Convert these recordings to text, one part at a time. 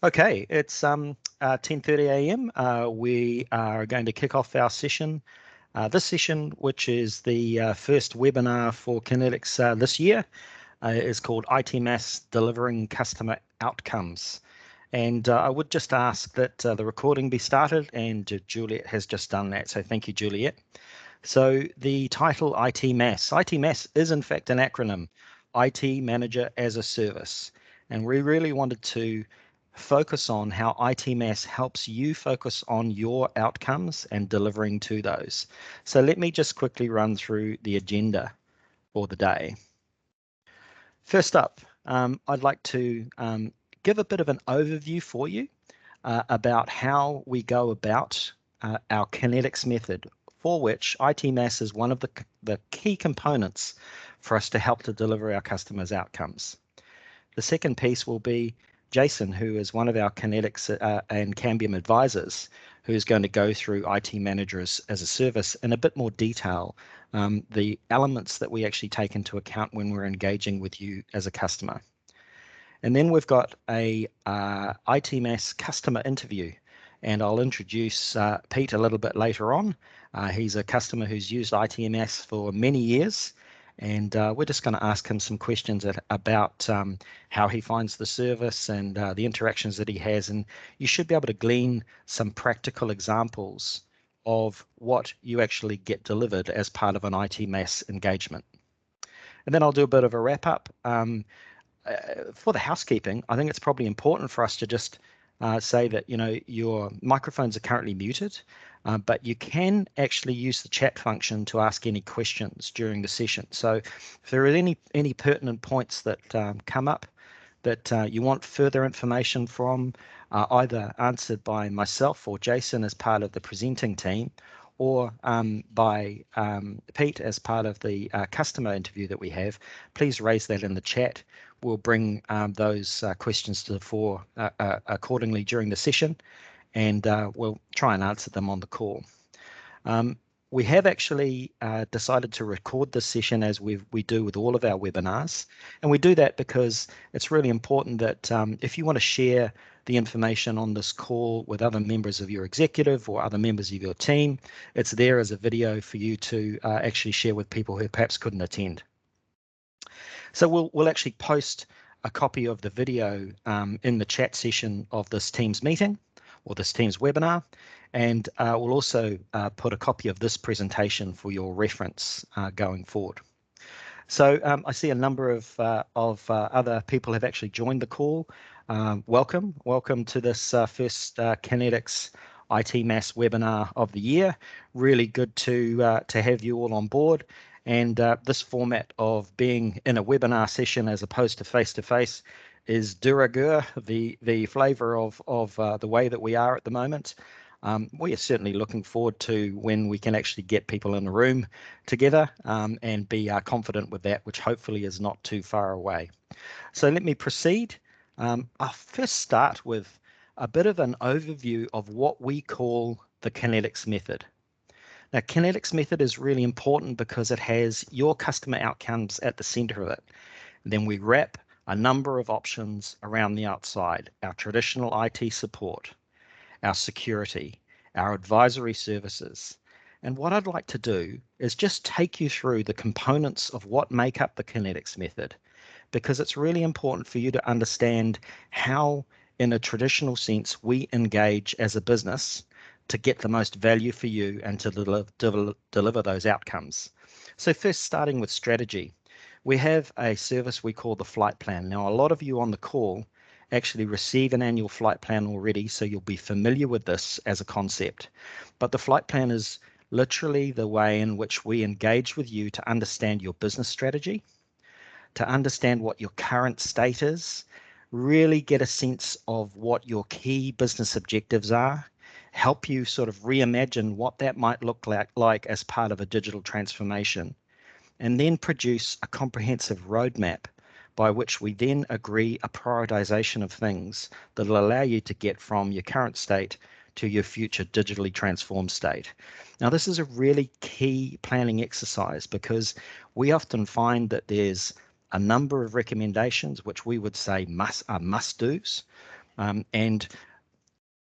Okay, it's 10:30 a.m. We are going to kick off our session. This session, which is the first webinar for Kinetics this year, is called ITMaaS Delivering Customer Outcomes. And I would just ask that the recording be started, and Juliet has just done that. So thank you, Juliet. So the title ITMaaS. ITMaaS is in fact an acronym, IT Manager as a Service. And we really wanted to focus on how ITMaaS helps you focus on your outcomes and delivering to those. So let me just quickly run through the agenda for the day. First up, I'd like to give a bit of an overview for you about how we go about our Kinetics method, for which ITMaaS is one of the key components for us to help to deliver our customers' outcomes. The second piece will be Jason, who is one of our Kinetics and Cambium advisors, who is going to go through IT Manager as a service in a bit more detail, the elements that we actually take into account when we're engaging with you as a customer. And then we've got a ITMaaS customer interview, and I'll introduce Pete a little bit later on. He's a customer who's used ITMaaS for many years, and we're just going to ask him some questions about how he finds the service and the interactions that he has, and you should be able to glean some practical examples of what you actually get delivered as part of an ITMaaS engagement. And then I'll do a bit of a wrap up. For the housekeeping, I think it's probably important for us to just say that, your microphones are currently muted, but you can actually use the chat function to ask any questions during the session. So if there are any pertinent points that come up that you want further information from, either answered by myself or Jason as part of the presenting team, or by Pete as part of the customer interview that we have, please raise that in the chat. We'll bring those questions to the fore accordingly during the session, and we'll try and answer them on the call. We have actually decided to record this session as we do with all of our webinars, and we do that because it's really important that if you want to share the information on this call with other members of your executive or other members of your team, it's there as a video for you to actually share with people who perhaps couldn't attend. So we'll actually post a copy of the video in the chat session of this Teams meeting or this Teams webinar, and we'll also put a copy of this presentation for your reference going forward. So I see a number of other people have actually joined the call. Welcome to this first Kinetics ITMaaS webinar of the year. Really good to have you all on board. And this format of being in a webinar session as opposed to face-to-face is de rigueur, the flavour of the way that we are at the moment. We are certainly looking forward to when we can actually get people in the room together and be confident with that, which hopefully is not too far away. So let me proceed. I'll first start with a bit of an overview of what we call the Kinetics method. Now, Kinetics method is really important because it has your customer outcomes at the center of it. And then we wrap a number of options around the outside: our traditional IT support, our security, our advisory services. And what I'd like to do is just take you through the components of what make up the Kinetics method, because it's really important for you to understand how, in a traditional sense, we engage as a business to get the most value for you and to deliver those outcomes. So first, starting with strategy, we have a service we call the flight plan. Now, a lot of you on the call actually receive an annual flight plan already, so you'll be familiar with this as a concept. But the flight plan is literally the way in which we engage with you to understand your business strategy, to understand what your current state is, really get a sense of what your key business objectives are, help you sort of reimagine what that might look like as part of a digital transformation, and then produce a comprehensive roadmap by which we then agree a prioritization of things that will allow you to get from your current state to your future digitally transformed state. Now, this is a really key planning exercise because we often find that there's a number of recommendations which we would say are must-dos, And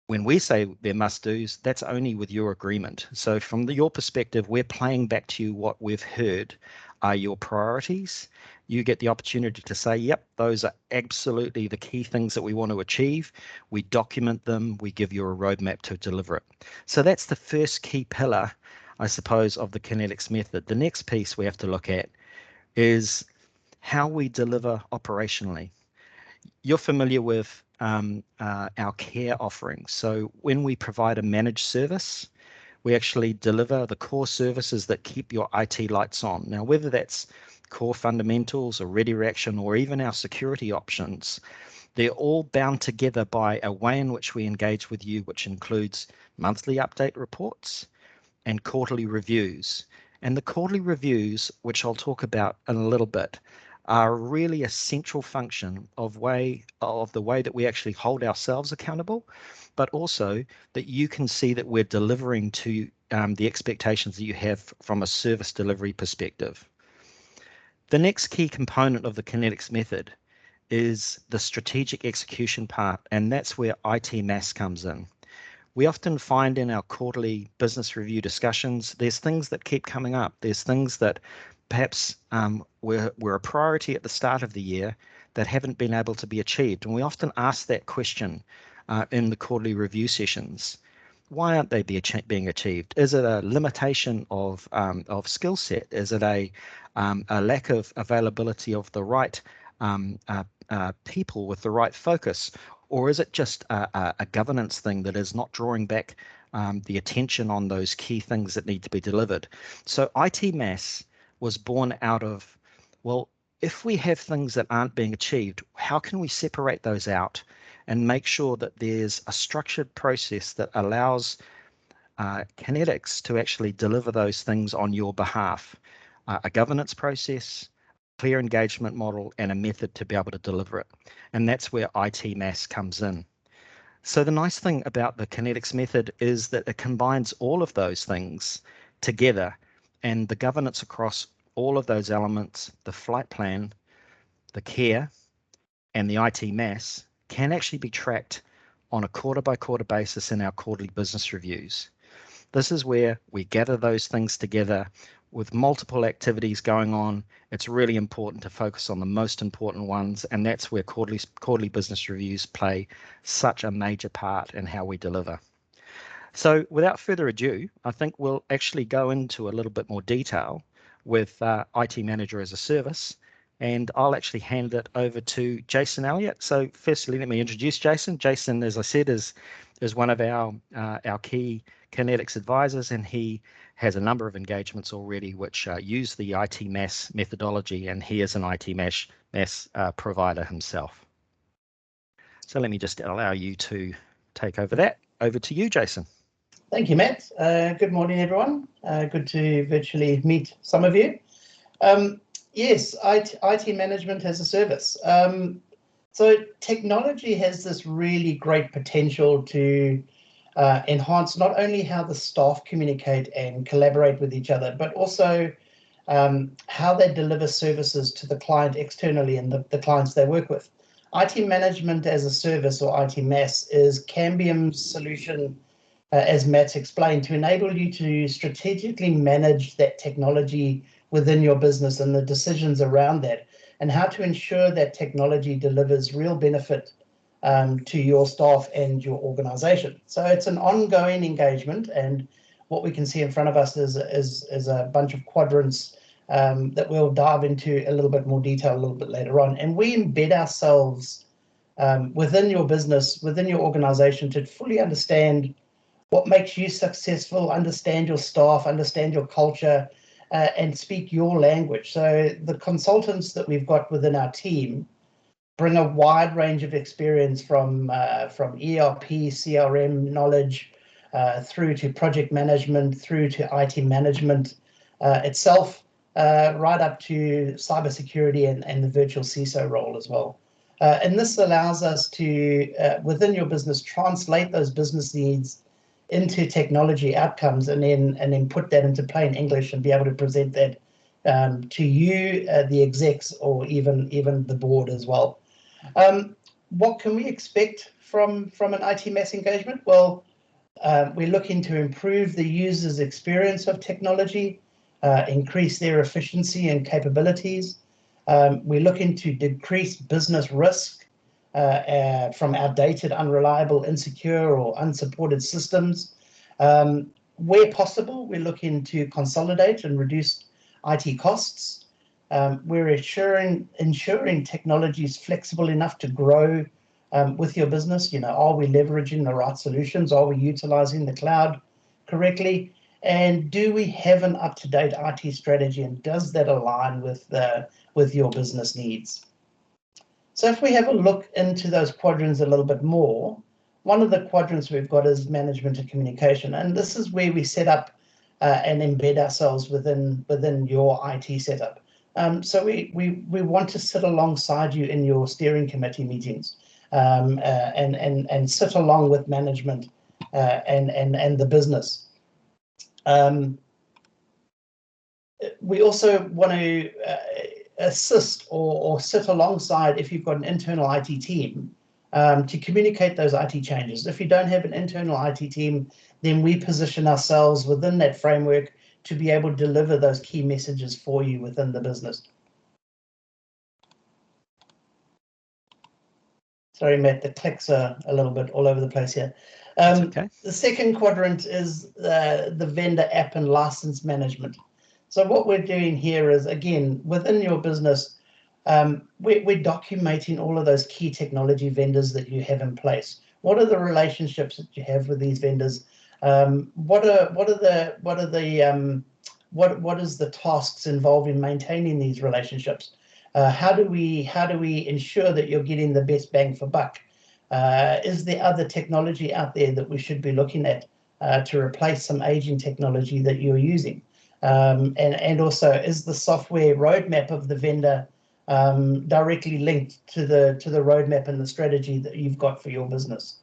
when we say they're must-dos, that's only with your agreement. So from your perspective, we're playing back to you what we've heard are your priorities. You get the opportunity to say, yep, those are absolutely the key things that we want to achieve. We document them. We give you a roadmap to deliver it. So that's the first key pillar, I suppose, of the Kinetics method. The next piece we have to look at is how we deliver operationally. You're familiar with our care offerings. So when we provide a managed service, we actually deliver the core services that keep your IT lights on. Now, whether that's core fundamentals or ready reaction or even our security options, they're all bound together by a way in which we engage with you, which includes monthly update reports and quarterly reviews. And the quarterly reviews, which I'll talk about in a little bit, are really a central function of the way that we actually hold ourselves accountable, but also that you can see that we're delivering to the expectations that you have from a service delivery perspective. The next key component of the Kinetics method is the strategic execution part, and that's where ITMaaS comes in. We often find in our quarterly business review discussions, there's things that keep coming up. There's things that perhaps were a priority at the start of the year that haven't been able to be achieved. And we often ask that question in the quarterly review sessions. Why aren't they being achieved? Is it a limitation of skill set? Is it a lack of availability of the right people with the right focus? Or is it just a governance thing that is not drawing back the attention on those key things that need to be delivered? So ITMaaS was born out of, well, if we have things that aren't being achieved, how can we separate those out and make sure that there's a structured process that allows Kinetics to actually deliver those things on your behalf? A governance process, clear engagement model, and a method to be able to deliver it. And that's where ITMaaS comes in. So the nice thing about the Kinetics method is that it combines all of those things together, and the governance across all of those elements, the flight plan, the care, and the ITMaaS can actually be tracked on a quarter-by-quarter basis in our quarterly business reviews. This is where we gather those things together with multiple activities going on. It's really important to focus on the most important ones, and that's where quarterly business reviews play such a major part in how we deliver. So without further ado, I think we'll actually go into a little bit more detail with IT Manager as a Service, and I'll actually hand it over to Jason Elliott. So firstly, let me introduce Jason. Jason, as I said, is one of our key Kinetics advisors, and he has a number of engagements already which use the ITMaaS methodology, and he is an ITMaaS provider himself. So let me just allow you to take over that. Over to you, Jason. Thank you, Matt. Good morning, everyone. Good to virtually meet some of you. Yes, IT management as a service. So technology has this really great potential to enhance not only how the staff communicate and collaborate with each other, but also how they deliver services to the client externally and the clients they work with. IT management as a service, or ITMaaS, is Cambium's solution, as Matt's explained, to enable you to strategically manage that technology within your business and the decisions around that, and how to ensure that technology delivers real benefit to your staff and your organization. So it's an ongoing engagement, and what we can see in front of us is a bunch of quadrants that we'll dive into a little bit more detail a little bit later on. And we embed ourselves within your business, within your organization, to fully understand what makes you successful, understand your staff, understand your culture, and speak your language. So the consultants that we've got within our team bring a wide range of experience from ERP, CRM knowledge, through to project management, through to IT management itself, right up to cybersecurity and the virtual CISO role as well. And this allows us to, within your business, translate those business needs into technology outcomes, and then put that into plain English and be able to present that to you, the execs, or even the board as well. What can we expect from an ITMaaS engagement? Well, we're looking to improve the user's experience of technology, increase their efficiency and capabilities. We're looking to decrease business risk from outdated, unreliable, insecure, or unsupported systems. Where possible, we're looking to consolidate and reduce IT costs. We're ensuring technology is flexible enough to grow with your business. Are we leveraging the right solutions? Are we utilizing the cloud correctly? And do we have an up-to-date IT strategy, and does that align with your business needs? So if we have a look into those quadrants a little bit more, one of the quadrants we've got is management and communication, and this is where we set up and embed ourselves within your IT setup. So we want to sit alongside you in your steering committee meetings, and sit along with management and the business. We also want to assist or sit alongside, if you've got an internal IT team, to communicate those IT changes. If you don't have an internal IT team, then we position ourselves within that framework to be able to deliver those key messages for you within the business. Sorry, Matt, the clicks are a little bit all over the place here. Okay. The second quadrant is the vendor app and license management. So what we're doing here is, again, within your business, we're documenting all of those key technology vendors that you have in place. What are the relationships that you have with these vendors? What is the tasks involved in maintaining these relationships? How do we ensure that you're getting the best bang for buck? Is there other technology out there that we should be looking at to replace some aging technology that you're using? And also, is the software roadmap of the vendor directly linked to the roadmap and the strategy that you've got for your business?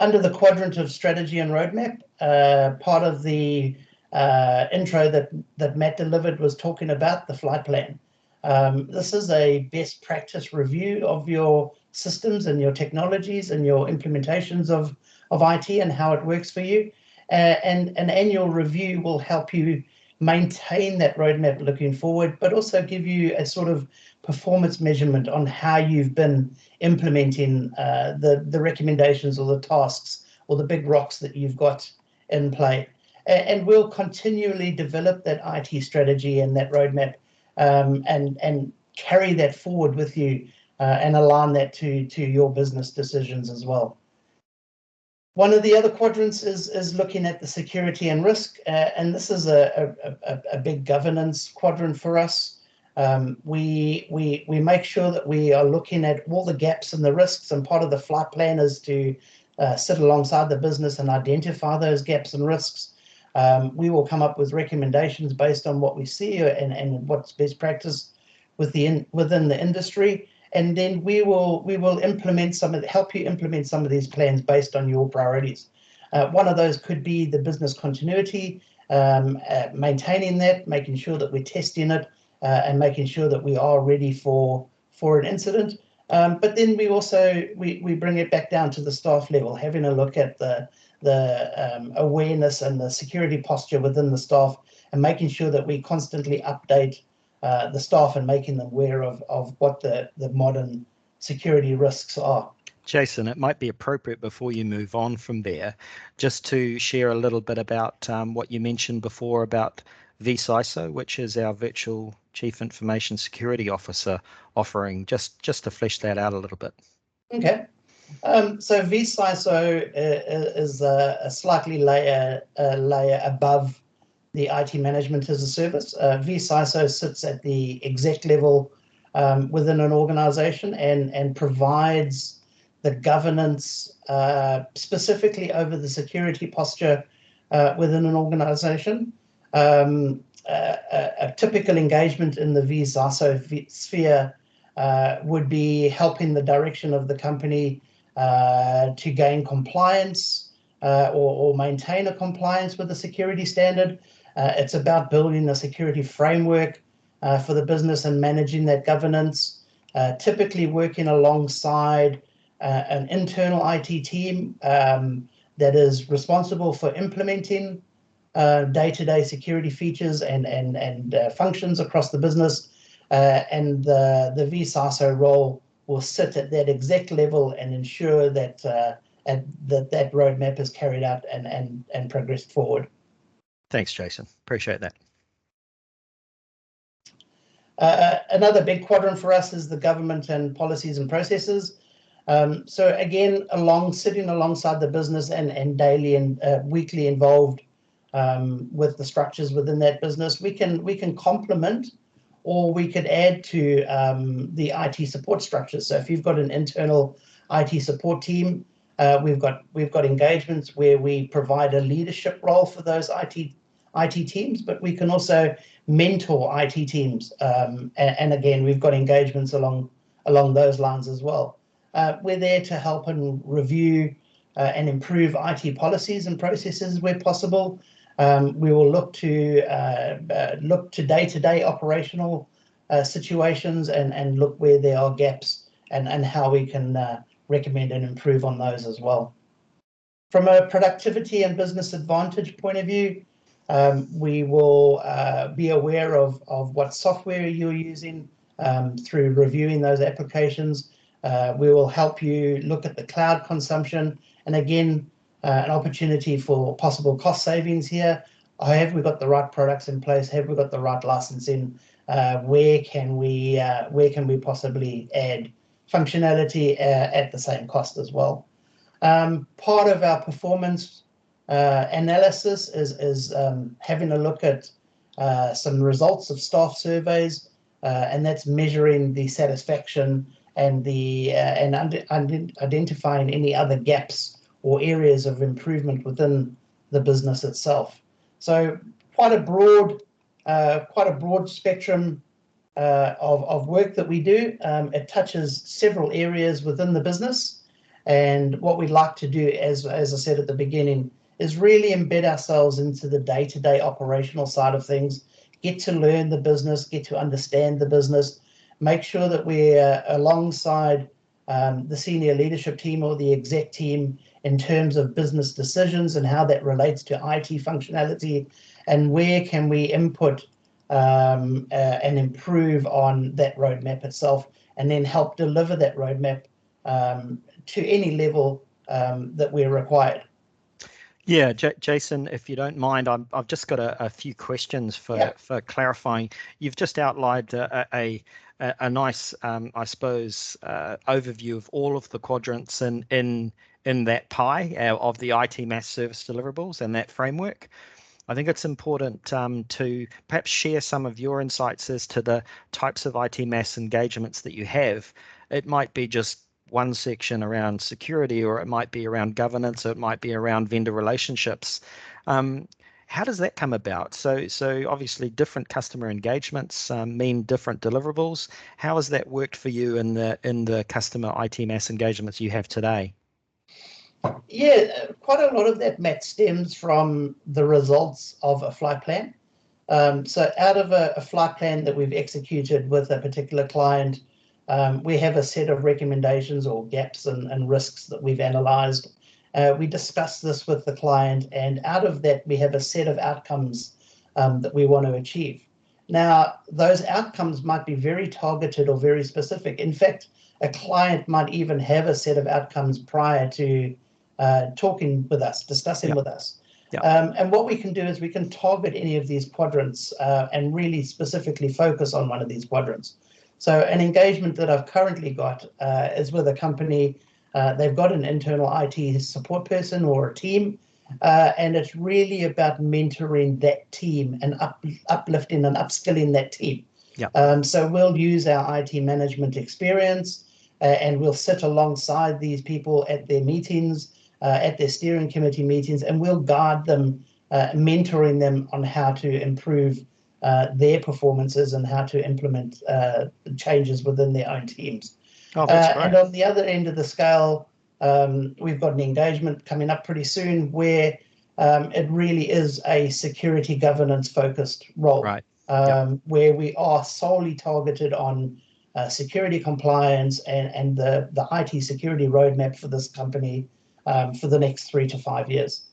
Under the quadrant of strategy and roadmap, part of the intro that Matt delivered was talking about the flight plan. This is a best practice review of your systems and your technologies and your implementations of IT and how it works for you. And an annual review will help you maintain that roadmap looking forward, but also give you a sort of performance measurement on how you've been implementing the recommendations or the tasks or the big rocks that you've got in play. And we'll continually develop that IT strategy and that roadmap, and carry that forward with you, and align that to your business decisions as well. One of the other quadrants is looking at the security and risk, and this is a big governance quadrant for us. We make sure that we are looking at all the gaps and the risks, and part of the flight plan is to sit alongside the business and identify those gaps and risks. We will come up with recommendations based on what we see and what's best practice within the industry. And then we will implement help you implement some of these plans based on your priorities. One of those could be the business continuity, maintaining that, making sure that we're testing it, and making sure that we are ready for an incident. But then we also we bring it back down to the staff level, having a look at the awareness and the security posture within the staff, and making sure that we constantly update the staff and making them aware of what the modern security risks are. Jason, it might be appropriate before you move on from there, just to share a little bit about what you mentioned before about vCISO, which is our virtual Chief Information Security Officer offering, just to flesh that out a little bit. Okay. So vCISO is a slightly layer above the IT management as a service. vCISO sits at the exec level within an organization and provides the governance specifically over the security posture within an organization. A typical engagement in the vCISO sphere would be helping the direction of the company to gain compliance or maintain a compliance with the security standard. It's about building a security framework for the business and managing that governance. typically working alongside an internal IT team that is responsible for implementing day-to-day security features and functions across the business, and the vSASO role will sit at that exec level and ensure that that roadmap is carried out and progressed forward. Thanks, Jason. Appreciate that. Another big quadrant for us is the government and policies and processes. So again, sitting alongside the business and daily and weekly involved with the structures within that business, we can complement or we could add to the IT support structures. So if you've got an internal IT support team, we've got engagements where we provide a leadership role for those IT teams, but we can also mentor IT teams. And again, we've got engagements along those lines as well. We're there to help and review and improve IT policies and processes where possible. We will look to day-to-day operational situations and look where there are gaps and how we can recommend and improve on those as well. From a productivity and business advantage point of view, we will be aware of what software you're using through reviewing those applications. We will help you look at the cloud consumption, and again, an opportunity for possible cost savings here. Have we got the right products in place? Have we got the right licensing? Where can we possibly add functionality at the same cost as well? Part of our performance analysis is having a look at some results of staff surveys, and that's measuring the satisfaction and identifying any other gaps or areas of improvement within the business itself. So quite a broad spectrum of work that we do. It touches several areas within the business, and what we'd like to do, as I said at the beginning, is really embed ourselves into the day-to-day operational side of things, get to learn the business, get to understand the business, make sure that we're alongside the senior leadership team or the exec team in terms of business decisions and how that relates to IT functionality, and where can we input and improve on that roadmap itself, and then help deliver that roadmap to any level that we're required. Yeah, Jason, if you don't mind, I've just got a few questions for clarifying. You've just outlined a nice, I suppose, overview of all of the quadrants in that pie of the ITMaaS service deliverables and that framework. I think it's important to perhaps share some of your insights as to the types of ITMaaS engagements that you have. It might be just one section around security, or it might be around governance, or it might be around vendor relationships. How does that come about? So obviously different customer engagements mean different deliverables. How has that worked for you in the customer ITMaaS engagements you have today? Yeah, quite a lot of that, Matt, stems from the results of a flight plan. So out of a flight plan that we've executed with a particular client, we have a set of recommendations or gaps and risks that we've analyzed. We discuss this with the client, and out of that, we have a set of outcomes that we want to achieve. Now, those outcomes might be very targeted or very specific. In fact, a client might even have a set of outcomes prior to talking with us, discussing with us. And what we can do is we can target any of these quadrants and really specifically focus on one of these quadrants. So an engagement that I've currently got is with a company. They've got an internal IT support person or a team, and it's really about mentoring that team and uplifting and upskilling that team. So we'll use our IT management experience, and we'll sit alongside these people at their meetings, at their steering committee meetings, and we'll guide them, mentoring them on how to improve their performances and how to implement changes within their own teams. Oh, that's great. And on the other end of the scale, we've got an engagement coming up pretty soon where it really is a security governance focused role, where we are solely targeted on security compliance and the IT security roadmap for this company for the next 3 to 5 years.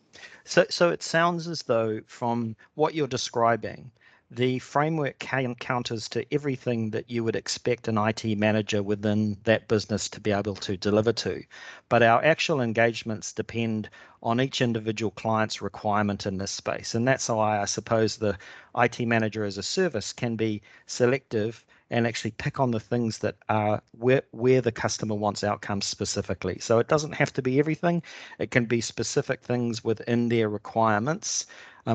So it sounds as though from what you're describing, the framework counters to everything that you would expect an IT manager within that business to be able to deliver to. But our actual engagements depend on each individual client's requirement in this space. And that's why I suppose the IT manager as a service can be selective and actually pick on the things that are where the customer wants outcomes specifically. So it doesn't have to be everything. It can be specific things within their requirements,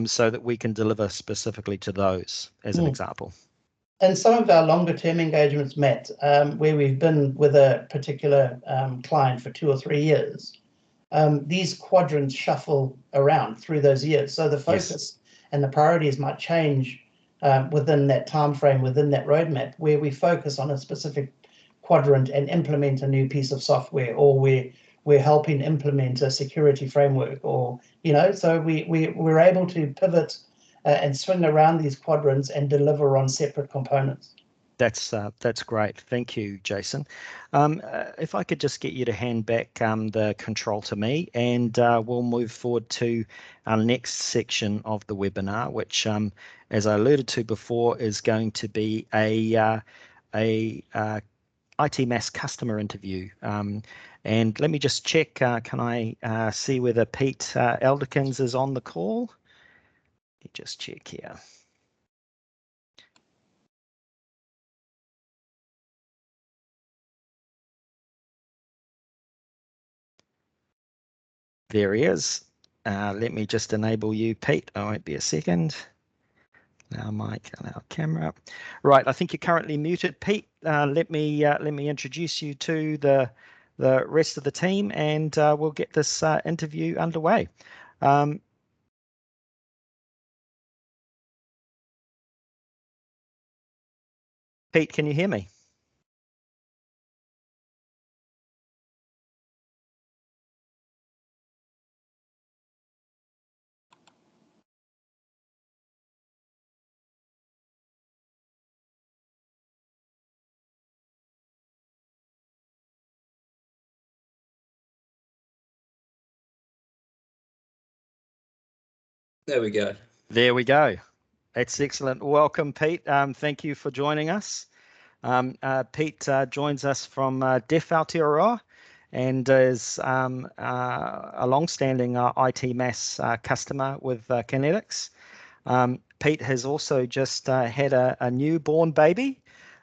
so that we can deliver specifically to those, as an example. And some of our longer term engagements, Matt, where we've been with a particular client for 2 or 3 years, these quadrants shuffle around through those years. So the focus and the priorities might change within that time frame, within that roadmap, where we focus on a specific quadrant and implement a new piece of software, or we're helping implement a security framework, or so we're able to pivot and swing around these quadrants and deliver on separate components. That's great. Thank you, Jason. If I could just get you to hand back the control to me, and we'll move forward to our next section of the webinar, which, as I alluded to before, is going to be a ITMaaS customer interview. And let me just check, can I see whether Pete Elderkins is on the call? Let me just check here. There he is. Let me just enable you, Pete. I won't be a second. Now mic, now camera. Right, I think you're currently muted, Pete. Let me introduce you to the rest of the team, and we'll get this interview underway. Pete, can you hear me? There we go. There we go. That's excellent. Welcome, Pete. Thank you for joining us. Pete joins us from Def Aotearoa and is a long-standing ITMaaS customer with Kinetics. Pete has also just had a newborn baby.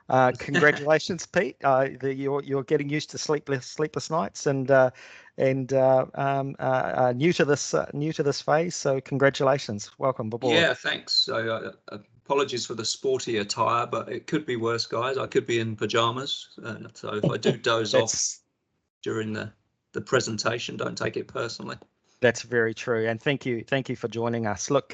Congratulations, Pete. You're getting used to sleepless nights and new to this phase. So congratulations. Welcome aboard. Yeah, thanks. So apologies for the sporty attire, but it could be worse, guys. I could be in pajamas. So if I do doze off during the presentation, don't take it personally. That's very true, and thank you for joining us. Look,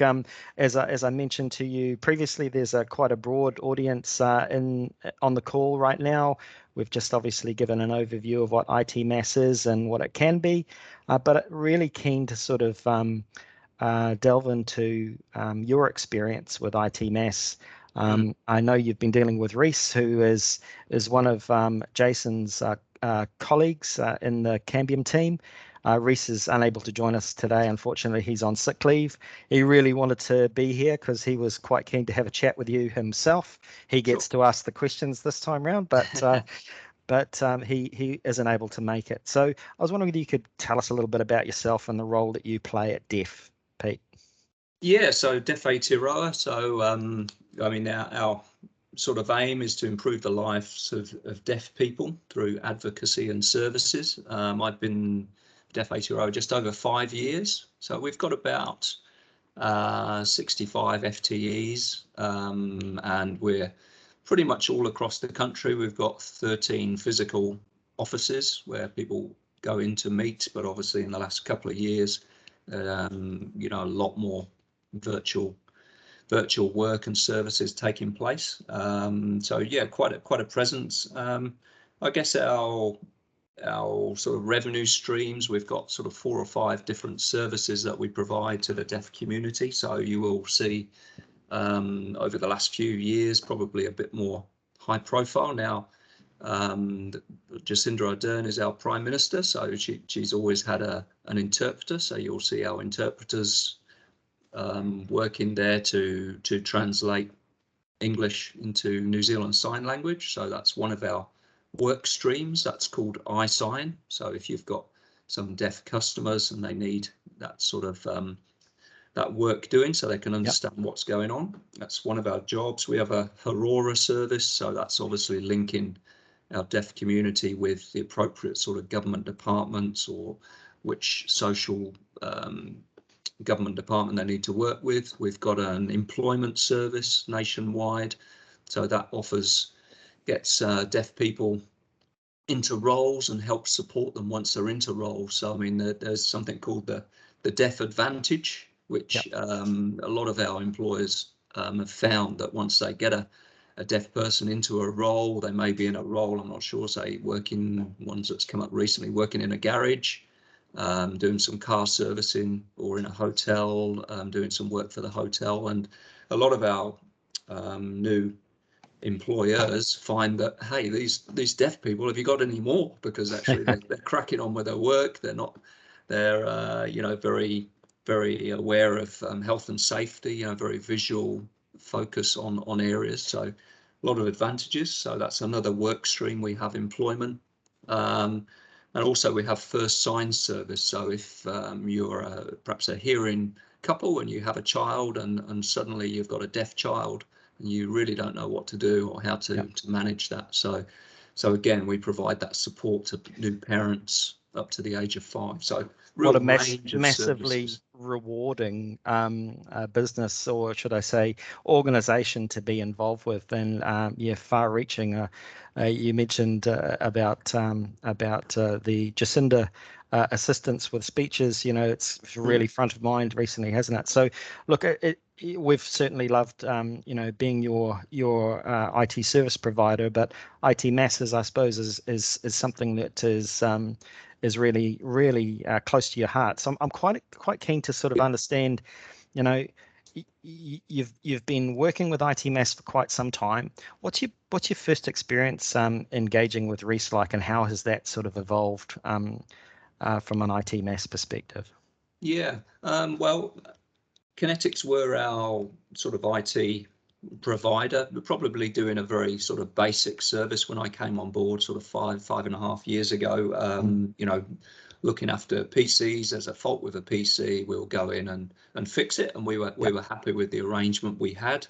as I mentioned to you previously, there's quite a broad audience on the call right now. We've just obviously given an overview of what ITMaaS is and what it can be, but really keen to sort of delve into your experience with ITMaaS. I know you've been dealing with Reese, who is one of Jason's colleagues in the Cambium team. Reese is unable to join us today. Unfortunately, he's on sick leave. He really wanted to be here because he was quite keen to have a chat with you himself. He gets to ask the questions this time round, but he isn't able to make it. So I was wondering if you could tell us a little bit about yourself and the role that you play at Def, Pete. Yeah, so Def Aotearoa. So I mean, our sort of aim is to improve the lives of deaf people through advocacy and services. I've been Def Aotearoa just over 5 years, so we've got about 65 FTEs, and we're pretty much all across the country. We've got 13 physical offices where people go in to meet, but obviously in the last couple of years, a lot more virtual work and services taking place. So yeah, quite a presence. I guess our sort of revenue streams, we've got sort of 4 or 5 different services that we provide to the deaf community. So you will see over the last few years probably a bit more high profile. Now Jacinda Ardern is our Prime Minister, so she's always had an interpreter. So you'll see our interpreters working there to translate English into New Zealand Sign Language. So that's one of our work streams. That's called iSign. So if you've got some deaf customers and they need that sort of that work doing so they can understand what's going on, that's one of our jobs. We have a Aurora service, so that's obviously linking our deaf community with the appropriate sort of government departments or which social government department they need to work with. We've got an employment service nationwide, so that gets deaf people into roles and helps support them once they're into roles. So I mean, there's something called the Deaf Advantage, which a lot of our employers have found that once they get a deaf person into a role, they may be in a role, I'm not sure, say working, ones that's come up recently, working in a garage, doing some car servicing, or in a hotel, doing some work for the hotel. And a lot of our new employers find that, hey, these deaf people, have you got any more? Because actually they're cracking on with their work. They're you know, very, very aware of health and safety, you know, very visual focus on areas. So a lot of advantages. So that's another work stream. We have employment. And also we have first sign service. So if you're perhaps a hearing couple and you have a child and suddenly you've got a deaf child and you really don't know what to do or how to manage that. So again, we provide that support to new parents up to the age of 5. So real range of massively services. Rewarding business, or should I say organization, to be involved with, and far reaching. You mentioned about the Jacinda assistance with speeches. You know, it's really front of mind recently, hasn't it? So look, we've certainly loved you know, being your IT service provider, but ITMaaS, I suppose, is something that is really, really close to your heart. So I'm quite keen to sort of understand, you know, you've been working with ITMaaS for quite some time. What's your first experience engaging with Reese-like, and how has that sort of evolved from an ITMaaS perspective? Yeah, well, Kinetics were our sort of IT provider. We're probably doing a very sort of basic service when I came on board sort of 5.5 years ago. You know, looking after PCs. There's a fault with a PC, we'll go in and fix it, and we were happy with the arrangement we had.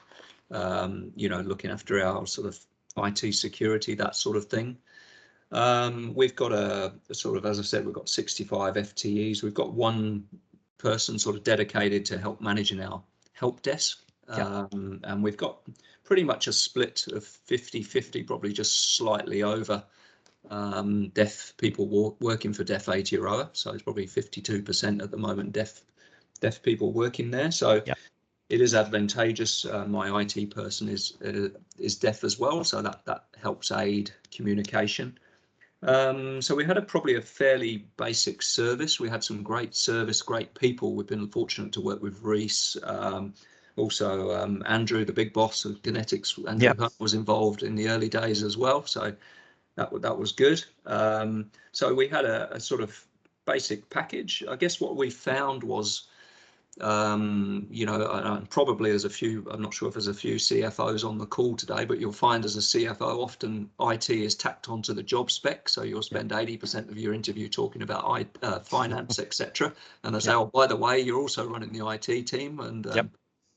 You know, looking after our sort of IT security, that sort of thing. We've got a sort of, as I said, we've got 65 FTEs. We've got one person sort of dedicated to help managing our help desk. And we've got pretty much a split of 50-50, probably just slightly over, deaf people working for Deaf Aotearoa. So it's probably 52% at the moment deaf people working there. So it is advantageous. My IT person is deaf as well, so that helps aid communication. So we had probably a fairly basic service. We had some great service, great people. We've been fortunate to work with Reese. Also, Andrew, the big boss of Kinetics, Andrew Hunt, was involved in the early days as well. So that was good. So we had a sort of basic package. I guess what we found was, you know, probably there's a few, I'm not sure if there's a few CFOs on the call today, but you'll find as a CFO, often IT is tacked onto the job spec. So you'll spend 80% of your interview talking about finance, etc. And they say, oh, by the way, you're also running the IT team.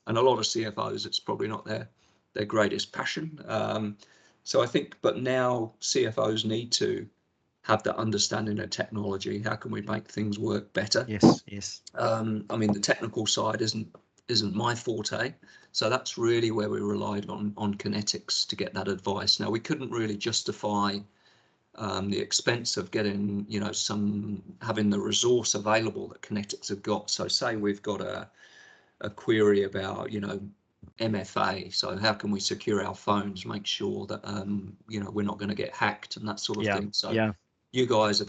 And a lot of CFOs, it's probably not their greatest passion. So I think, but now CFOs need to have that understanding of technology. How can we make things work better? Yes. I mean, the technical side isn't my forte, so that's really where we relied on Kinetics to get that advice. Now, we couldn't really justify the expense of getting, you know, having the resource available that Kinetics have got. So say we've got a query about, you know, MFA, so how can we secure our phones, make sure that you know, we're not going to get hacked and that sort of thing. So you guys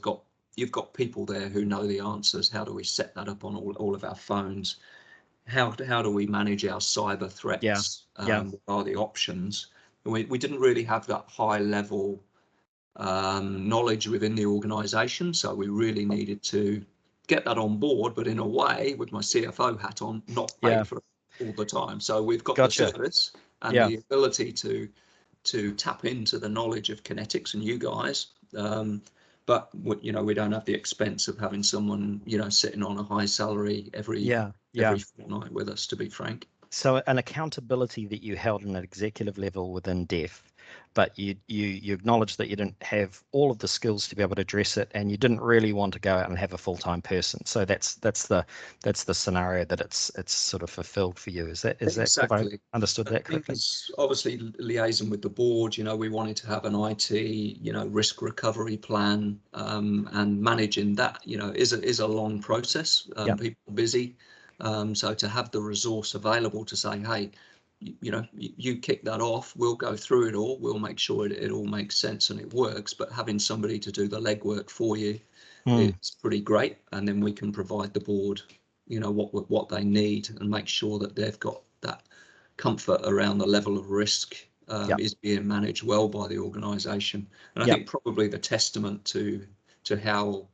you've got people there who know the answers. How do we set that up on all of our phones? How do we manage our cyber threats? What are the options? And we didn't really have that high level knowledge within the organisation. So we really needed to get that on board, but in a way, with my CFO hat on, not pay for it all the time. So we've got the service and the ability to tap into the knowledge of Kinetics and you guys. But we don't have the expense of having someone, sitting on a high salary every fortnight with us, to be frank. So an accountability that you held at an executive level within DEF, but you acknowledged that you didn't have all of the skills to be able to address it, and you didn't really want to go out and have a full-time person. So that's the scenario that it's sort of fulfilled for you. Is that exactly? Have I understood that correctly? It's obviously liaising with the board. We wanted to have an IT, risk recovery plan, and managing that, is a long process. People are busy. So to have the resource available to say, hey, you kick that off, we'll go through it all, we'll make sure it all makes sense and it works, but having somebody to do the legwork for you is pretty great. And then we can provide the board, what they need, and make sure that they've got that comfort around the level of risk is being managed well by the organisation. And I think probably the testament to how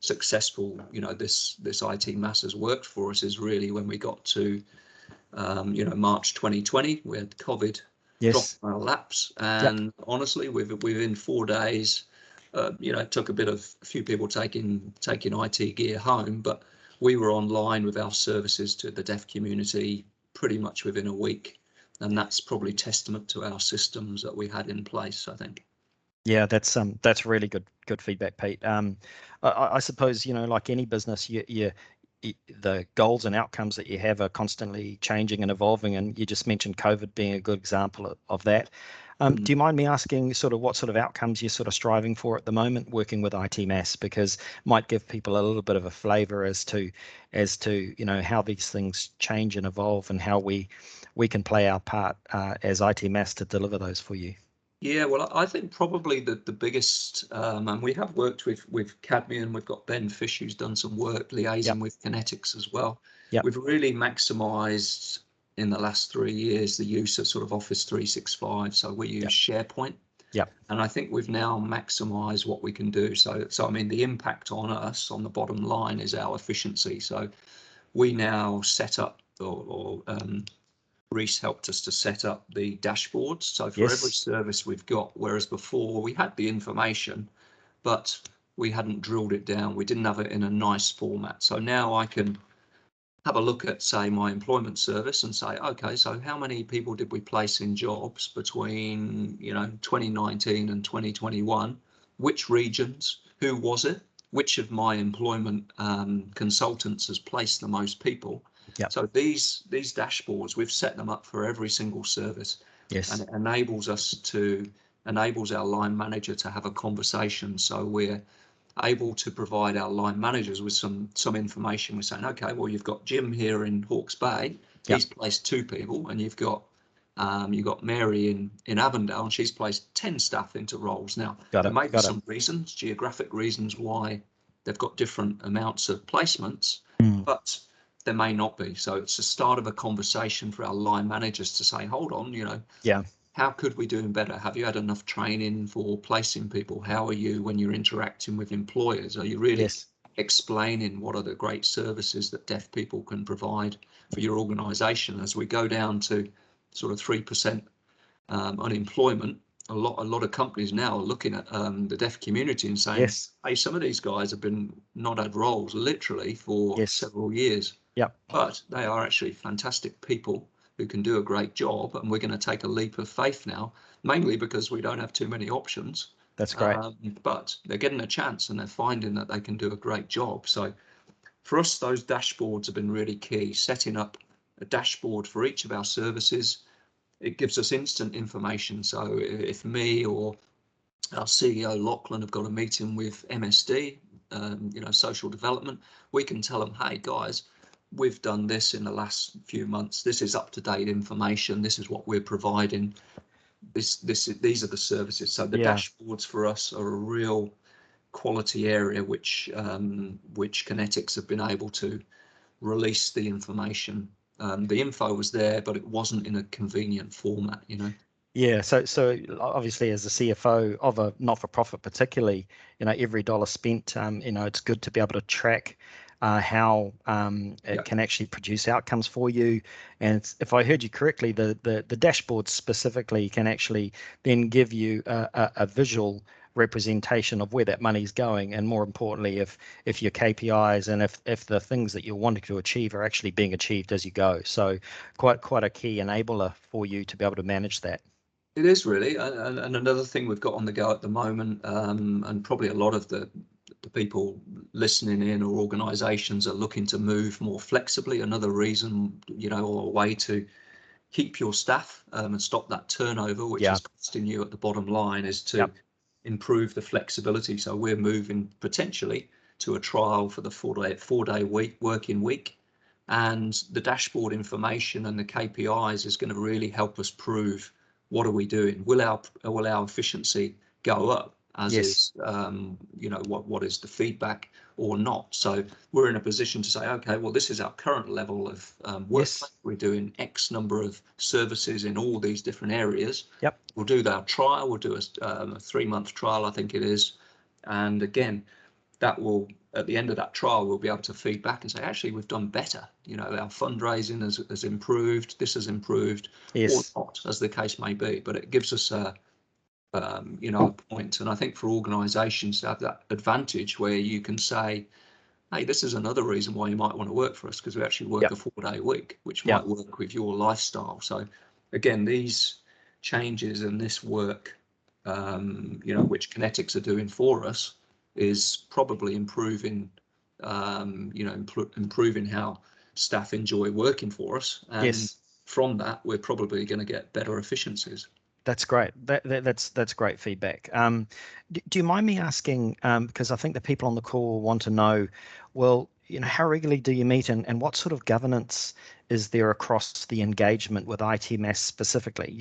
successful this ITMaaS has worked for us is really when we got to March 2020, we had COVID drop on our laps, and honestly within 4 days, it took a few people taking IT gear home, but we were online with our services to the deaf community pretty much within a week, and that's probably testament to our systems that we had in place, I think. Yeah, that's really good feedback, Pete. I suppose, like any business, the goals and outcomes that you have are constantly changing and evolving, and you just mentioned COVID being a good example of that. Do you mind me asking sort of what sort of outcomes you're sort of striving for at the moment working with ITMaaS, because it might give people a little bit of a flavour as to how these things change and evolve, and how we can play our part as ITMaaS to deliver those for you. Yeah, well, I think probably the biggest, and we have worked with Cadmium. We've got Ben Fish, who's done some work liaising with Kinetics as well. We've really maximised in the last 3 years the use of sort of Office 365. So we use SharePoint. And I think we've now maximised what we can do. So I mean, the impact on us on the bottom line is our efficiency. So we now set up Reese helped us to set up the dashboards. So for every service we've got, whereas before we had the information, but we hadn't drilled it down. We didn't have it in a nice format. So now I can have a look at, say, my employment service and say, okay, so how many people did we place in jobs between, 2019 and 2021? Which regions? Who was it? Which of my employment consultants has placed the most people? So these dashboards, we've set them up for every single service, and it enables our line manager to have a conversation. So we're able to provide our line managers with some information. We're saying, okay, well, you've got Jim here in Hawke's Bay, he's placed 2 people, and you've got Mary in Avondale, and she's placed 10 staff into roles. Now there may be some reasons, geographic reasons, why they've got different amounts of placements, but there may not be. So it's the start of a conversation for our line managers to say, hold on, how could we do better? Have you had enough training for placing people? How are you when you're interacting with employers? Are you really explaining what are the great services that deaf people can provide for your organisation? As we go down to sort of 3% unemployment, a lot of companies now are looking at the deaf community and saying, hey, some of these guys have been not had roles literally for several years. But they are actually fantastic people who can do a great job, and we're going to take a leap of faith now, mainly because we don't have too many options. That's great. But they're getting a chance, and they're finding that they can do a great job. So for us, those dashboards have been really key. Setting up a dashboard for each of our services, it gives us instant information. So if me or our CEO Lachlan have got a meeting with MSD, social development, we can tell them, hey guys, we've done this in the last few months. This is up-to-date information. This is what we're providing. These are the services. So the dashboards for us are a real quality area which Kinetics have been able to release the information. The info was there, but it wasn't in a convenient format, Yeah, so obviously as a CFO of a not-for-profit particularly, every dollar spent, it's good to be able to track how it can actually produce outcomes for you. And if I heard you correctly, the dashboard specifically can actually then give you a visual representation of where that money's going, and more importantly, if your KPIs and if the things that you're wanting to achieve are actually being achieved as you go. So quite a key enabler for you to be able to manage that. It is really, and another thing we've got on the go at the moment, and probably a lot of the people listening in or organisations are looking to move more flexibly. Another reason, or a way to keep your staff and stop that turnover, which is costing you at the bottom line, is to improve the flexibility. So we're moving potentially to a trial for the four-day working week, and the dashboard information and the KPIs is going to really help us prove what are we doing. Will our efficiency go up, as is what is the feedback or not? So we're in a position to say, okay, well, this is our current level of work. We're doing X number of services in all these different areas. We'll do our trial. We'll do a 3-month trial, I think it is, and again, that will, at the end of that trial, we'll be able to feed back and say, actually, we've done better. Our fundraising has improved, this has improved, or not, as the case may be. But it gives us a point. And I think for organisations to have that advantage where you can say, hey, this is another reason why you might want to work for us, because we actually work a 4-day week, which might work with your lifestyle. So again, these changes and this work, which Kinetics are doing for us, is probably improving, improving how staff enjoy working for us, and from that, we're probably going to get better efficiencies. That's great. That's great feedback. Do you mind me asking, because I think the people on the call want to know, well, how regularly do you meet, and what sort of governance is there across the engagement with ITMaaS specifically?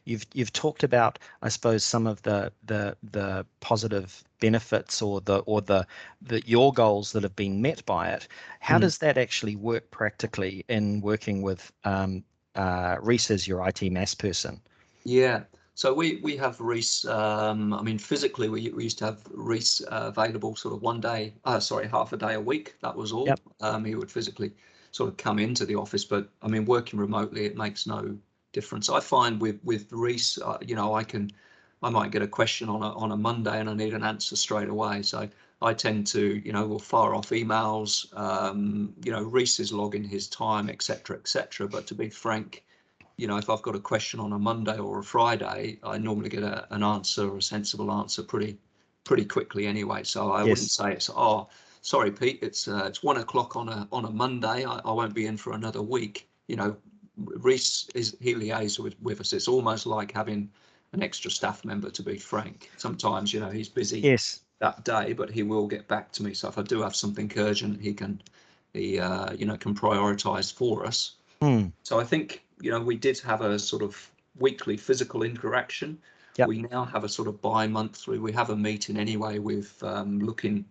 You've talked about, I suppose, some of the positive benefits or the your goals that have been met by it. How does that actually work practically in working with Reese as your ITMaaS person? Yeah, so we have Reese. Physically, we used to have Reese available sort of half a day a week. That was all. He would physically sort of come into the office, but working remotely, it makes no difference. I find with Reese, I might get a question on a Monday and I need an answer straight away. So I tend to, we'll fire off emails. Reese is logging his time, etc., etc. But to be frank, if I've got a question on a Monday or a Friday, I normally get an answer, or a sensible answer, pretty quickly anyway. So I wouldn't say it's, oh, sorry, Pete, it's 1 o'clock on a Monday. I won't be in for another week. Reese he liaises with us. It's almost like having an extra staff member, to be frank. Sometimes he's busy that day, but he will get back to me. So if I do have something urgent, he can prioritise for us. So I think we did have a sort of weekly physical interaction. We now have a sort of bi-monthly. We have a meeting anyway with looking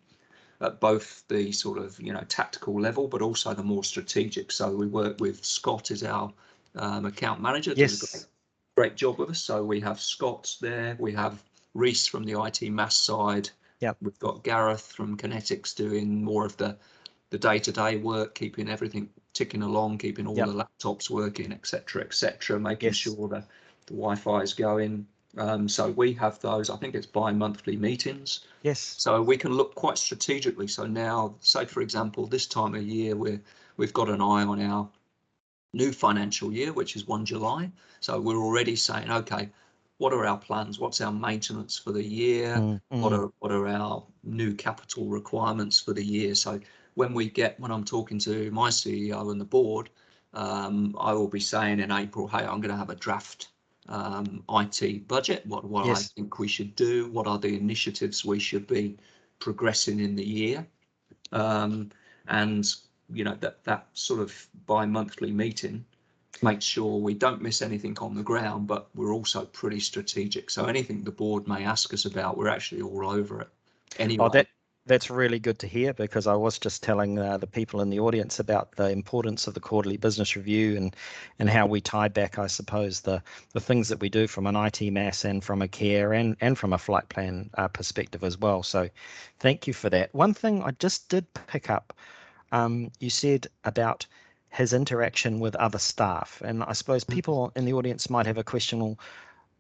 at both the sort of tactical level, but also the more strategic. So we work with Scott as our account manager. Does a great job with us. So we have Scott there. We have Reese from the ITMaaS side. We've got Gareth from Kinetics doing more of the day-to-day work, keeping everything ticking along, keeping all the laptops working, etc., making sure that the Wi-Fi is going. So we have those. I think it's bi-monthly meetings. So we can look quite strategically. So now, say for example, this time of year we've got an eye on our new financial year, which is 1 July. So we're already saying, okay, what are our plans? What's our maintenance for the year? What are our new capital requirements for the year? So when I'm talking to my CEO and the board, I will be saying in April, hey, I'm going to have a draft IT budget. What I think we should do. What are the initiatives we should be progressing in the year? And that sort of bi-monthly meeting makes sure we don't miss anything on the ground, but we're also pretty strategic. So anything the board may ask us about, we're actually all over it anyway. That's really good to hear, because I was just telling the people in the audience about the importance of the quarterly business review and how we tie back, I suppose, the things that we do from an ITMaaS and from a care and from a flight plan perspective as well. So thank you for that. One thing I just did pick up, you said about his interaction with other staff, and I suppose people in the audience might have a question, well,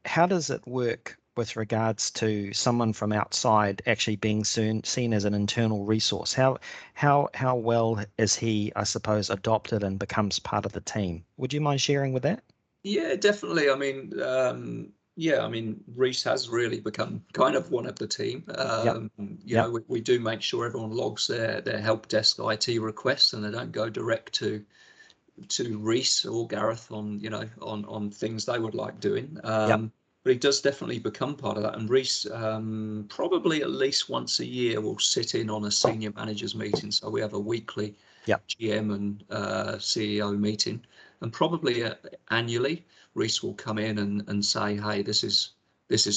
how does it work with regards to someone from outside actually being seen as an internal resource? How well is he, I suppose, adopted and becomes part of the team? Would you mind sharing with that? Yeah, definitely. I mean, yeah, I mean, Reese has really become kind of one of the team. You know, we do make sure everyone logs their help desk IT requests, and they don't go direct to Reese or Gareth on, you know, on things they would like doing. But he does definitely become part of that. And Reese, probably at least once a year, will sit in on a senior managers meeting. So we have a weekly GM and CEO meeting, and probably annually, Reese will come in and say, hey, this is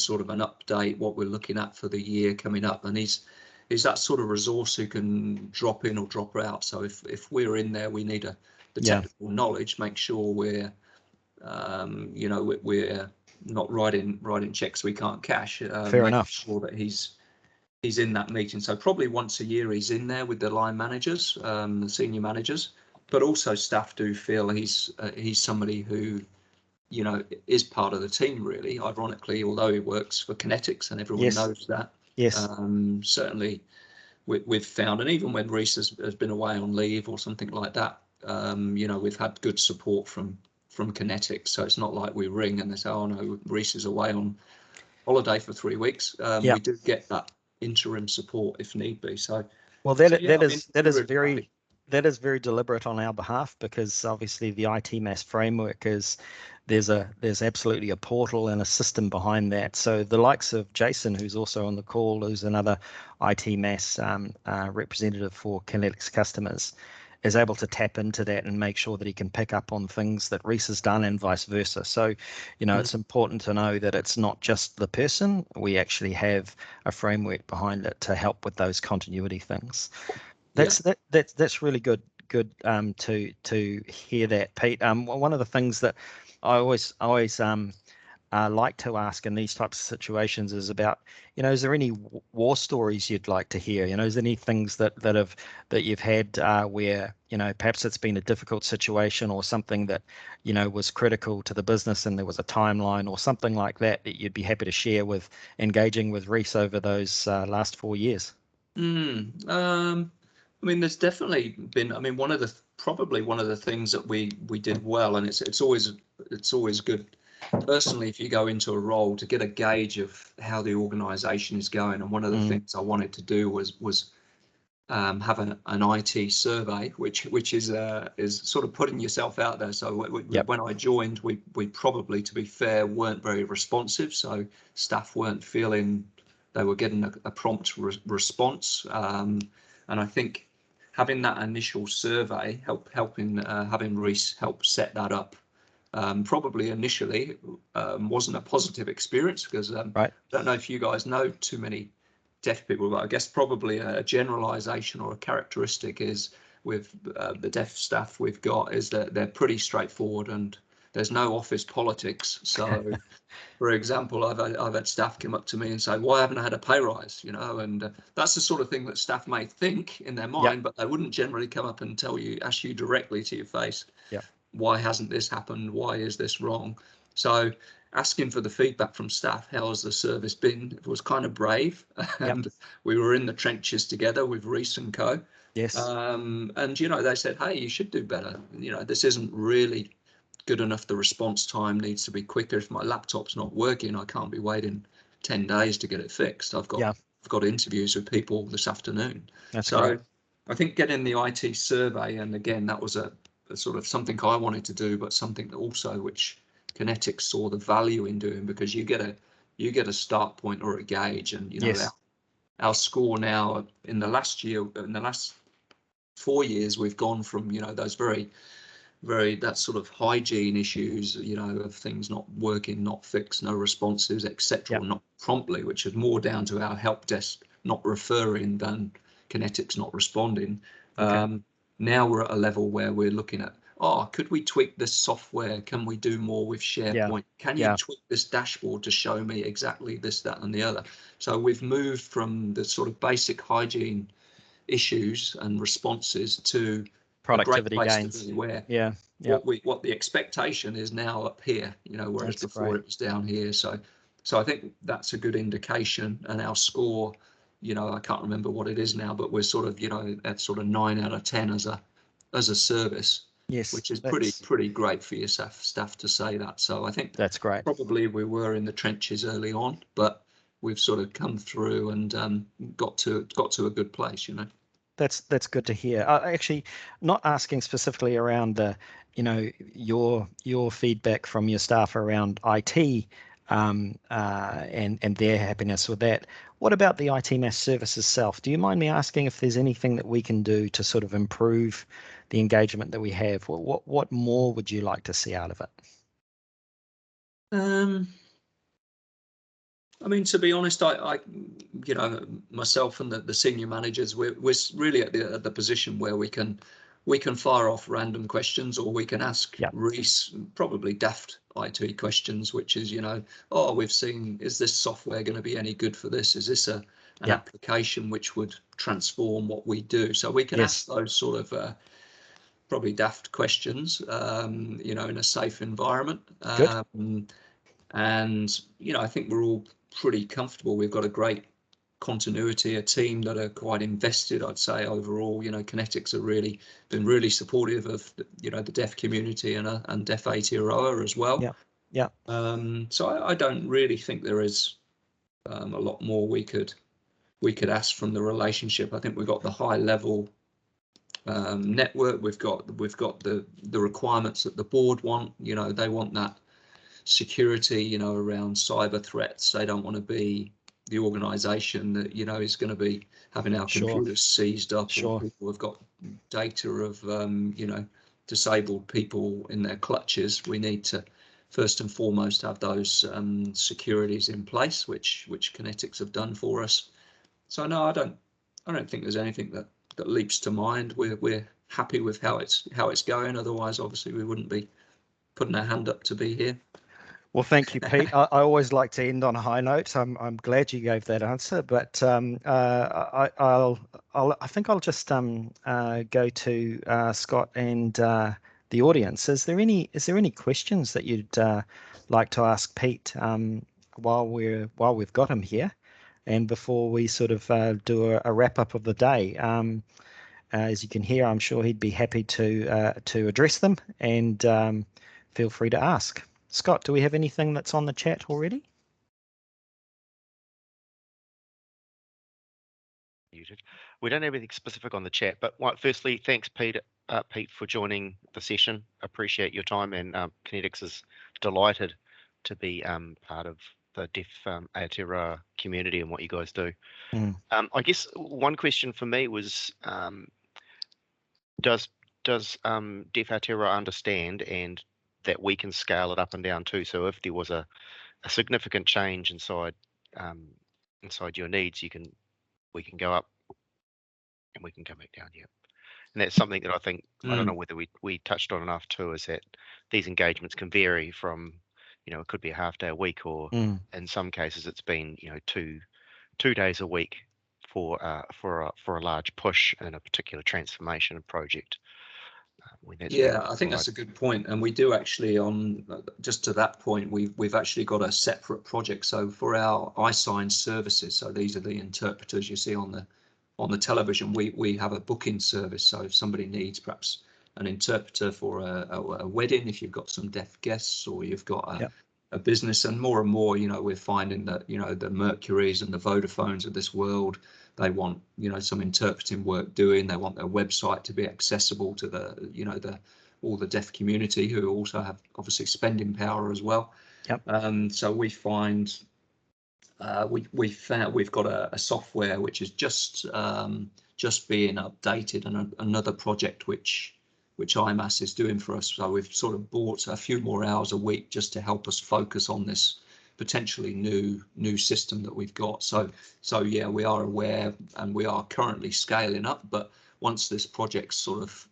sort of an update, what we're looking at for the year coming up. And he's that sort of resource who can drop in or drop out. So if we're in there, we need the technical knowledge, make sure we're you know, we're not writing checks we can't cash. Fair enough. Sure that he's in that meeting. So probably once a year he's in there with the line managers, the senior managers, but also staff do feel he's somebody who, you know, is part of the team, really. Ironically, although he works for Kinetics and everyone knows that. Certainly we've found, and even when Reese has been away on leave or something like that, you know, we've had good support from Kinetics. So it's not like we ring and they say, oh no, Reese is away on holiday for 3 weeks. We do get that interim support if need be. So well, that is very deliberate on our behalf, because obviously the ITMaaS framework is there's absolutely a portal and a system behind that. So the likes of Jason, who's also on the call, who's another ITMaaS representative for Kinetics customers, is able to tap into that and make sure that he can pick up on things that Reese has done and vice versa. So, you know, it's important to know that it's not just the person. We actually have a framework behind it to help with those continuity things. That's really good to hear that, Pete. One of the things that I always like to ask in these types of situations is about, you know, is there any war stories you'd like to hear? You know, is there any things that you've had where, you know, perhaps it's been a difficult situation or something that, you know, was critical to the business and there was a timeline or something like that that you'd be happy to share with engaging with Reese over those last 4 years? I mean, there's definitely been, I mean, probably one of the things that we did well, and it's always good personally, if you go into a role, to get a gauge of how the organization is going. And one of the things I wanted to do was have an IT survey, which is sort of putting yourself out there. So when I joined, we probably, to be fair, weren't very responsive. So staff weren't feeling they were getting a prompt response. And I think having that initial survey having Reese help set that up, probably initially wasn't a positive experience, because I don't know if you guys know too many deaf people, but I guess probably a generalization or a characteristic is with the deaf staff we've got is that they're pretty straightforward and there's no office politics. So for example, I've had staff come up to me and say, why haven't I had a pay rise? You know, and that's the sort of thing that staff may think in their mind, but they wouldn't generally come up and ask you directly to your face. Why hasn't this happened? Why is this wrong? So asking for the feedback from staff, how has the service been? It was kind of brave. And we were in the trenches together with Reese and Co. And, you know, they said, hey, you should do better. You know, this isn't really good enough. The response time needs to be quicker. If my laptop's not working, I can't be waiting 10 days to get it fixed. I've got interviews with people this afternoon. That's great. I think getting the IT survey, and again, that was a sort of something I wanted to do, but something that also which Kinetics saw the value in doing, because you get a start point or a gauge. And you know, our score now in the last 4 years, we've gone from, you know, those very that sort of hygiene issues, you know, of things not working, not fixed, no responses, etc., not promptly, which is more down to our help desk not referring than Kinetics not responding. Okay. Now we're at a level where we're looking at, oh, could we tweak this software? Can we do more with SharePoint? Can you tweak this dashboard to show me exactly this, that, and the other? So we've moved from the sort of basic hygiene issues and responses to productivity a great place gains. to be, where what the expectation is now up here, you know, whereas That's before great. it was down here. So I think that's a good indication. And our score, you know, I can't remember what it is now, but we're sort of, you know, at sort of 9 out of 10 as a service. Yes, which is pretty great for your staff to say that. So I think that's great. Probably we were in the trenches early on, but we've sort of come through and got to a good place, you know. That's good to hear. Actually, not asking specifically around the, you know, your feedback from your staff around IT and their happiness with that. What about the ITMaaS service itself? Do you mind me asking if there's anything that we can do to sort of improve the engagement that we have? What more would you like to see out of it? I mean, to be honest, I you know, myself and the senior managers, we're really at the position where we can fire off random questions, or we can ask Reese probably daft IT questions, which is, you know, oh, we've seen, is this software going to be any good for this? Is this an application which would transform what we do? So we can ask those sort of probably daft questions, you know, in a safe environment. And, you know, I think we're all pretty comfortable. We've got a great continuity, a team that are quite invested, I'd say, overall. You know, Kinetics have really been really supportive of, you know, the deaf community and Deaf Aotearoa as well. So I don't really think there is a lot more we could ask from the relationship. I think we've got the high level network. We've got the requirements that the board want. You know, they want that security, you know, around cyber threats. They don't want to be the organization that, you know, is going to be having our computers seized up, or people have got data of you know, disabled people in their clutches. We need to first and foremost have those securities in place, which Kinetics have done for us. So no, I don't think there's anything that leaps to mind. We're happy with how it's going. Otherwise, obviously, we wouldn't be putting our hand up to be here. Well, thank you, Pete. I always like to end on a high note. I'm glad you gave that answer, but I think I'll just go to Scott and the audience. Is there any questions that you'd like to ask Pete while we've got him here, and before we sort of do a wrap up of the day? As you can hear, I'm sure he'd be happy to address them, and feel free to ask. Scott, do we have anything that's on the chat already? We don't have anything specific on the chat, but firstly, thanks, Pete, for joining the session. Appreciate your time, and Kinetics is delighted to be part of the Deaf Aotearoa community and what you guys do. I guess one question for me was, does Deaf Aotearoa understand and that we can scale it up and down too? So if there was a significant change inside your needs, we can go up and we can come back down here. And that's something that I think, I don't know whether we touched on enough too, is that these engagements can vary from, you know, it could be a half day a week, or in some cases it's been, you know, two days a week for a large push in a particular transformation project. I think that's a good point, and we do actually, on just to that point, we've actually got a separate project. So for our iSign services, so these are the interpreters you see on the television, we have a booking service. So if somebody needs perhaps an interpreter for a wedding, if you've got some deaf guests, or you've got a business, and more, you know, we're finding that, you know, the Mercuries and the Vodafones of this world, they want, you know, some interpreting work doing. They want their website to be accessible to the, you know, all the deaf community, who also have obviously spending power as well. So we find we've got a software which is just being updated, and another project which ITMaaS is doing for us. So we've sort of bought a few more hours a week just to help us focus on this potentially new system that we've got. So yeah, we are aware and we are currently scaling up, but once this project's sort of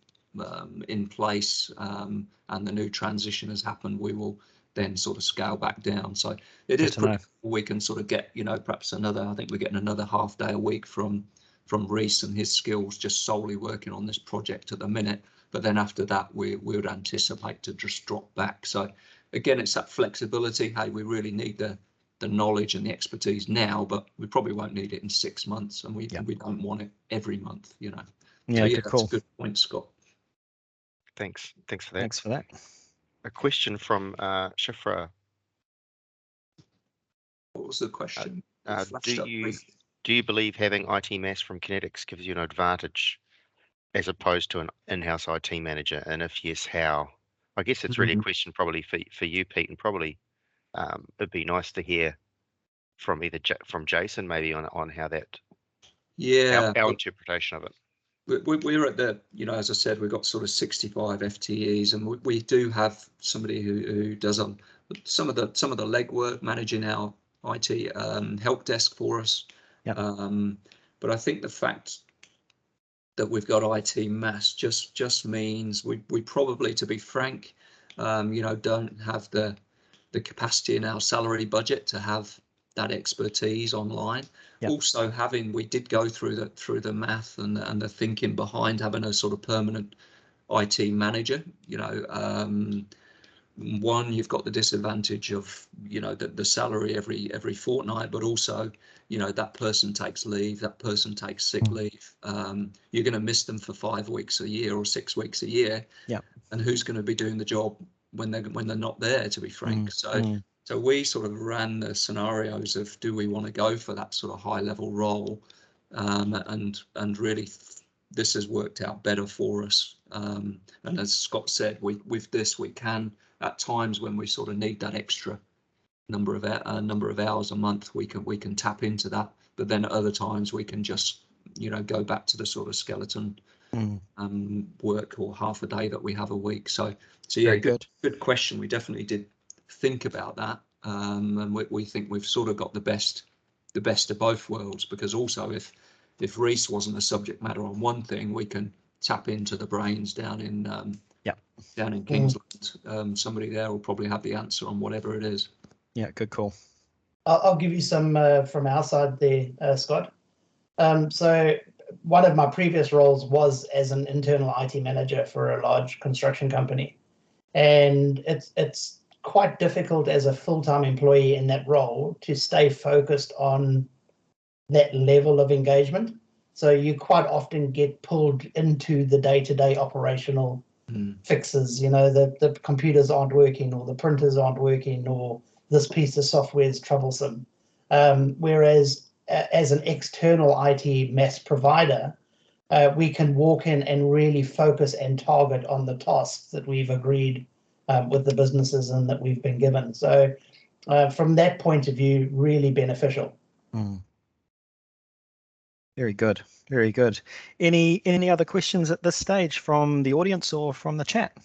in place and the new transition has happened, we will then sort of scale back down. So it is pretty cool. We can sort of get, you know, perhaps another, I think we're getting another half day a week from Reece and his skills just solely working on this project at the minute. But then after that, we would anticipate to just drop back. So again, it's that flexibility. Hey, we really need the knowledge and the expertise now, but we probably won't need it in 6 months, and we don't want it every month, you know. Yeah, so, yeah, good that's call. a good point, Scott. Thanks for that. Thanks for that. A question from Shifra. What was the question? Do you believe having ITMaaS from Kinetics gives you an advantage as opposed to an in-house IT manager? And if yes, how? I guess it's really a question probably for you, Pete, and probably it'd be nice to hear from either from Jason maybe on how that, our interpretation of it. We're at the, you know, as I said, we've got sort of 65 FTEs, and we do have somebody who does some of the legwork managing our IT help desk for us. Yep. But I think the fact that we've got ITMaaS just means we probably, to be frank, you know, don't have the capacity in our salary budget to have that expertise online. Yep. Also, we did go through the math and the thinking behind having a sort of permanent IT manager. You know, one, you've got the disadvantage of, you know, the salary every fortnight, but also, you know, that person takes leave, that person takes sick leave. You're going to miss them for 5 weeks a year or 6 weeks a year. Yeah. And who's going to be doing the job when they're not there, to be frank? So we sort of ran the scenarios of, do we want to go for that sort of high level role? And really this has worked out better for us. And as Scott said, with this, we can, at times when we sort of need that extra number of hours a month, we can tap into that. But then at other times we can just, you know, go back to the sort of skeleton work or half a day that we have a week. So yeah, good question. We definitely did think about that, and we think we've sort of got the best of both worlds, because also if Reece wasn't a subject matter on one thing, we can tap into the brains down in Kingsland. Somebody there will probably have the answer on whatever it is. Yeah, good call. I'll give you some from our side there, Scott. So one of my previous roles was as an internal IT manager for a large construction company, and it's quite difficult as a full-time employee in that role to stay focused on that level of engagement. So you quite often get pulled into the day-to-day operational fixes. You know, the computers aren't working, or the printers aren't working, or this piece of software is troublesome. Whereas as an external ITMaaS provider, we can walk in and really focus and target on the tasks that we've agreed with the businesses and that we've been given. So from that point of view, really beneficial. Very good, very good. Any other questions at this stage from the audience or from the chat?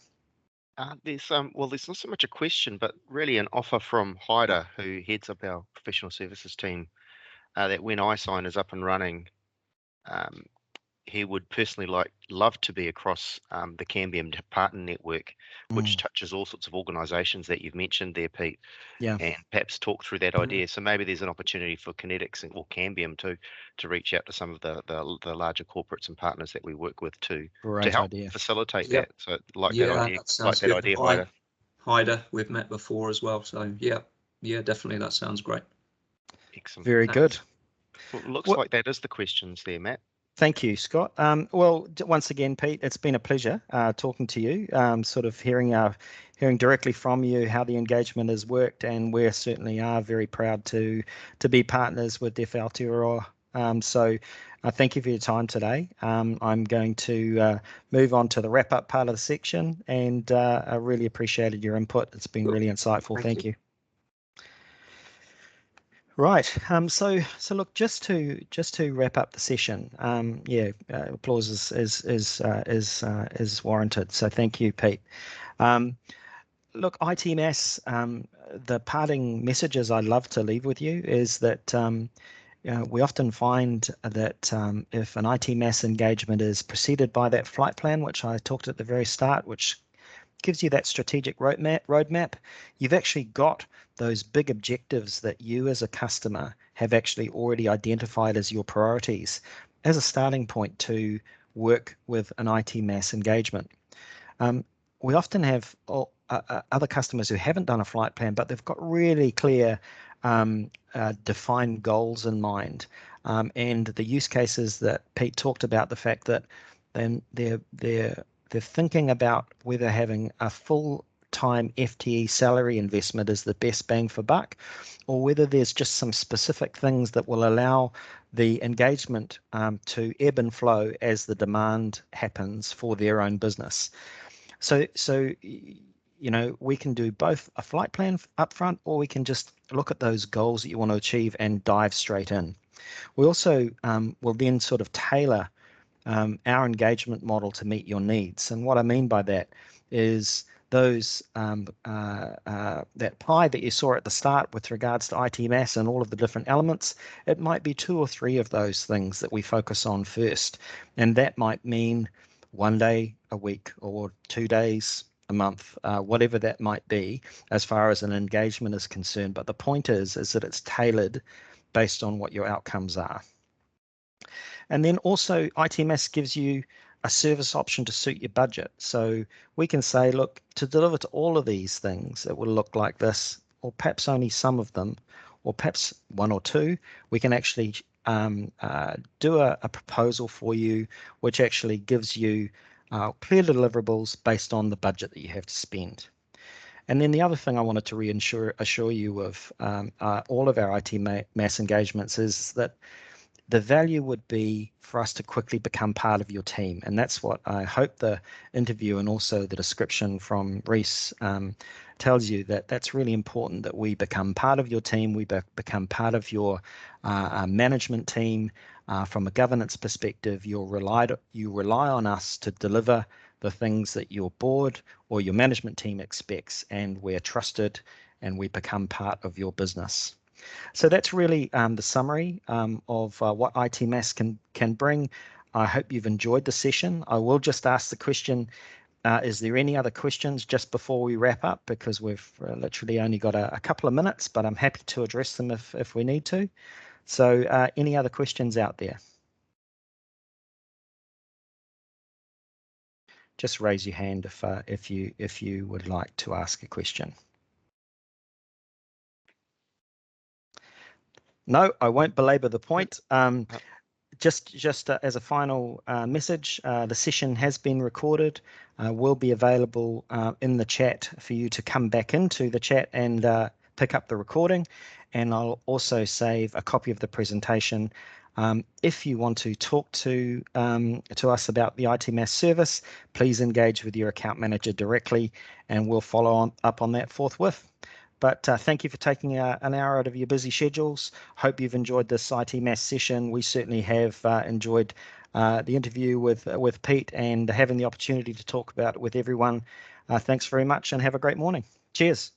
There's not so much a question, but really an offer from Hyder, who heads up our professional services team, that when iSign is up and running, he would personally love to be across the Cambium partner network, which touches all sorts of organisations that you've mentioned there, Pete. Yeah. And perhaps talk through that idea. So maybe there's an opportunity for Kinetics or Cambium to reach out to some of the larger corporates and partners that we work with to help facilitate that. So that idea, Hyder, we've met before as well. So yeah, definitely, that sounds great. Excellent. Very good. Well, it looks like that is the questions there, Matt. Thank you, Scott. Well, once again, Pete, it's been a pleasure talking to you, sort of hearing directly from you how the engagement has worked, and we certainly are very proud to be partners with Te Aotearoa. So thank you for your time today. I'm going to move on to the wrap-up part of the section, and I really appreciated your input. It's been really insightful. Thank you. Right. So look, just to wrap up the session. Applause is warranted. So thank you, Pete. look, ITMaaS, the parting messages I'd love to leave with you is that we often find that if an ITMaaS engagement is preceded by that flight plan, which I talked at the very start, which gives you that strategic roadmap, you've actually got those big objectives that you as a customer have actually already identified as your priorities as a starting point to work with an ITMaaS engagement. We often have other customers who haven't done a flight plan, but they've got really clear defined goals in mind. And the use cases that Pete talked about, the fact that then they're thinking about whether having a full-time FTE salary investment is the best bang for buck, or whether there's just some specific things that will allow the engagement to ebb and flow as the demand happens for their own business. So you know, we can do both a flight plan up front, or we can just look at those goals that you want to achieve and dive straight in. We also will then sort of tailor our engagement model to meet your needs. And what I mean by that is those that pie that you saw at the start with regards to ITMaaS and all of the different elements, it might be 2 or 3 of those things that we focus on first. And that might mean 1 day a week or 2 days a month, whatever that might be as far as an engagement is concerned. But the point is that it's tailored based on what your outcomes are. And then also ITMaaS gives you a service option to suit your budget. So we can say, look, to deliver to all of these things, it will look like this, or perhaps only some of them, or perhaps 1 or 2. We can actually do a proposal for you, which actually gives you clear deliverables based on the budget that you have to spend. And then the other thing I wanted to assure you of all of our ITMaaS engagements is that the value would be for us to quickly become part of your team. And that's what I hope the interview and also the description from Reese tells you, that that's really important, that we become part of your team, we become part of your management team. From a governance perspective, you rely on us to deliver the things that your board or your management team expects, and we're trusted and we become part of your business. So that's really the summary of what ITMaaS can bring. I hope you've enjoyed the session. I will just ask the question, is there any other questions just before we wrap up? Because we've literally only got a couple of minutes, but I'm happy to address them if we need to. So any other questions out there? Just raise your hand if you would like to ask a question. No, I won't belabor the point. Just as a final message, the session has been recorded, will be available in the chat for you to come back into the chat and pick up the recording. And I'll also save a copy of the presentation. If you want to talk to us about the ITMaaS service, please engage with your account manager directly, and we'll follow up on that forthwith. But thank you for taking an hour out of your busy schedules. Hope you've enjoyed this ITMaaS session. We certainly have enjoyed the interview with Pete and having the opportunity to talk about it with everyone. Thanks very much and have a great morning. Cheers.